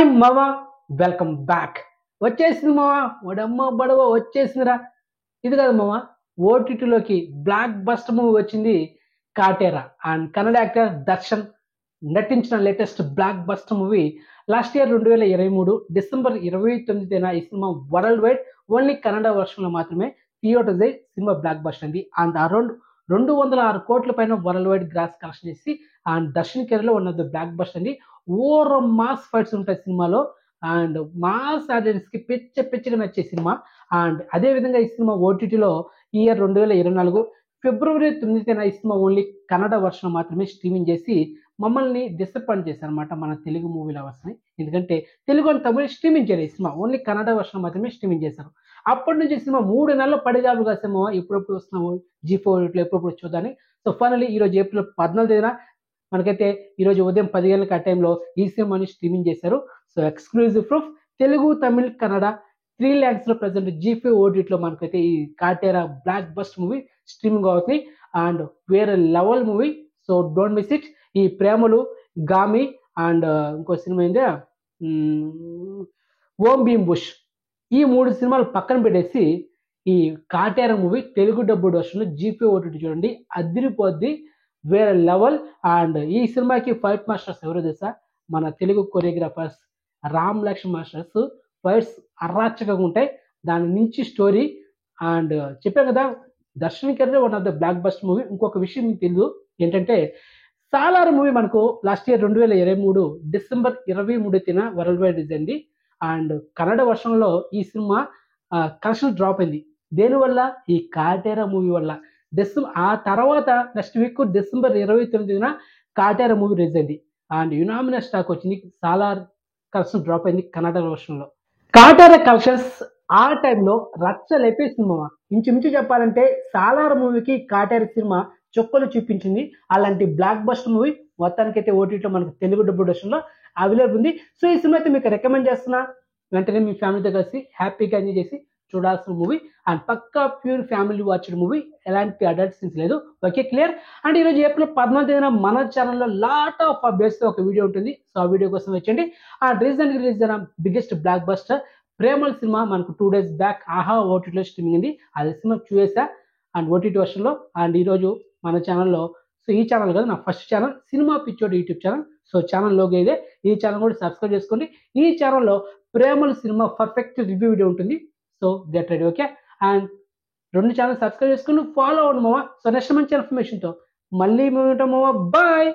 Hi మావా, welcome back. వచ్చేసింది మావా, వడమ్మ బడవ వచ్చేసిందిరా. ఇది కాదు మావా, ఓటీటీలోకి బ్లాక్ బస్టర్ మూవీ వచ్చింది కాటేరా. అండ్ కన్నడ యాక్టర్ దర్శన్ నటించిన latest blockbuster movie last year 2023 December 29న ఈ సినిమా వరల్డ్ వైడ్ ఓన్లీ కన్నడ వర్షన్లో మాత్రమే థియేటర్స్ సినిమా బ్లాక్ బస్టర్ అండి. అండ్ అరౌండ్ 206 కోట్ల పైన వరల్డ్ వైడ్ గ్రాస్ కలెక్షన్ చేసి అండ్ దర్శన్ కెరీర్లో one of the blockbuster అండి. ఓవర్ మాస్ ఫైట్స్ ఉంటాయి సినిమాలో అండ్ మాస్ ఆడియన్స్ కి పిచ్చగా నచ్చే సినిమా. అండ్ అదే విధంగా ఈ సినిమా ఓటీటీలో ఈ ఇయర్ 2024 ఫిబ్రవరి 9న ఈ సినిమా ఓన్లీ కన్నడ వర్షన్ మాత్రమే స్ట్రీమింగ్ చేసి మమ్మల్ని డిసప్పాయింట్ చేశారనమాట మన తెలుగు మూవీ లవర్స్ని. ఎందుకంటే తెలుగు అని తమిళ స్ట్రీమింగ్ చేయలేదు, ఈ సినిమా ఓన్లీ కన్నడ వర్షన్ మాత్రమే స్ట్రీమింగ్ చేశారు. అప్పటి నుంచి సినిమా 3 నెలలు పడిగాపులు కాసాము, ఎప్పుడెప్పుడు వస్తున్నాము G4 ఎప్పుడెప్పుడు చూద్దాని. సో ఫైనల్లీ ఈరోజు ఏప్రిల్ 14న మనకైతే ఈరోజు ఉదయం 10 గంటలకు ఆ టైంలో ఈ సినిమాని స్ట్రీమింగ్ చేశారు. So exclusive proof Telugu, Tamil, Kannada 3 లాంగ్వేజ్లో ప్రజెంట్ G5 ఓటీటీలో మనకైతే ఈ Kaatera black bust movie streaming అవుతుంది. అండ్ వేరే level movie, so don't miss it. ఈ ప్రేమలు, గామి అండ్ ఇంకో సినిమా ఏందే ఓం భీమ్ బుష్, ఈ 3 సినిమాలు పక్కన పెట్టేసి ఈ Kaatera movie Telugu dubbed version G5 OTT చూడండి, అదిరిపోద్ది, వేరే లెవెల్. అండ్ ఈ సినిమాకి ఫైట్ మాస్టర్స్ ఎవరో తెలుసా, మన Telugu choreographers Ram Lakshman masters. Fights అరాచకంగా ఉంటాయి, దాని నుంచి స్టోరీ. అండ్ చెప్పాను కదా, Darshan career one of the block bust movie. ఇంకొక విషయం మీకు తెలియదు ఏంటంటే, సాలార్ మూవీ మనకు లాస్ట్ ఇయర్ 2023 డిసెంబర్ 23న వరల్డ్ వైడ్ రిలీజ్ అయింది. అండ్ కన్నడ వర్షన్లో ఈ సినిమా కలెక్షన్ డ్రాప్ అయింది. దేనివల్ల? ఈ కాటేరా మూవీ వల్ల. ఆ తర్వాత నెక్స్ట్ వీక్ డిసెంబర్ 29న కాటేరా మూవీ రిలీజ్ అయింది. అండ్ యునామినస్ స్టాక్ వచ్చింది, సాలార్ కలెక్షన్ డ్రాప్ అయింది కన్నడ వర్షన్లో. కాటేరా కలెక్షన్స్ ఆ టైంలో రచ్చ లేపే సినిమా. ఇంచుమించు చెప్పాలంటే సాలార్ మూవీకి కాటేరా సినిమా చొక్కలు చూపించింది. అలాంటి బ్లాక్ బస్టర్ మూవీ మొత్తానికైతే ఓటీటీలో మనకు తెలుగు డబ్బు వర్షన్లో అవైలబుల్ ఉంది. సో ఈ సినిమా అయితే మీకు రికమెండ్ చేస్తున్నా, వెంటనే మీ ఫ్యామిలీతో కలిసి హ్యాపీగా ఎంజాయ్ చేసి చూడాల్సిన మూవీ. అండ్ పక్కా ప్యూర్ ఫ్యామిలీ వాచ్డ్ మూవీ, ఎలాంటి అడల్ట్ సీన్స్ లేదు. Okay, clear. అండ్ ఈరోజు ఏప్రిల్ 14న మన ఛానల్లో లాట్ ఆఫ్ అప్డేట్స్ ఒక వీడియో ఉంటుంది, సో ఆ వీడియో కోసం వచ్చండి. అండ్ రీసెంట్గా రిలీజ్ అయిన biggest blockbuster Premalu cinema మనకు 2 days బ్యాక్ ఆహా ఓటీటీలో స్ట్రీమింగ్ ఉంది. అది సినిమా చూసేసా అండ్ ఓటీటీ వర్షన్లో. అండ్ ఈరోజు మన ఛానల్లో, సో ఈ ఛానల్ కదా నా ఫస్ట్ ఛానల్, సినిమా పిచ్చోడు YouTube channel. So channel logo ఇదే, ఈ ఛానల్ కూడా సబ్స్క్రైబ్ చేసుకోండి. ఈ ఛానల్లో ప్రేమల్ సినిమా పర్ఫెక్ట్ రివ్యూ వీడియో ఉంటుంది, so get ready. Okay, and 2 channel subscribe చేసుకుని ఫాలో అవ్వండి మావా. సో నెక్స్ట్ మంచి ఇన్ఫర్మేషన్తో మళ్ళీ మేము ఉంటాం మావా. బాయ్.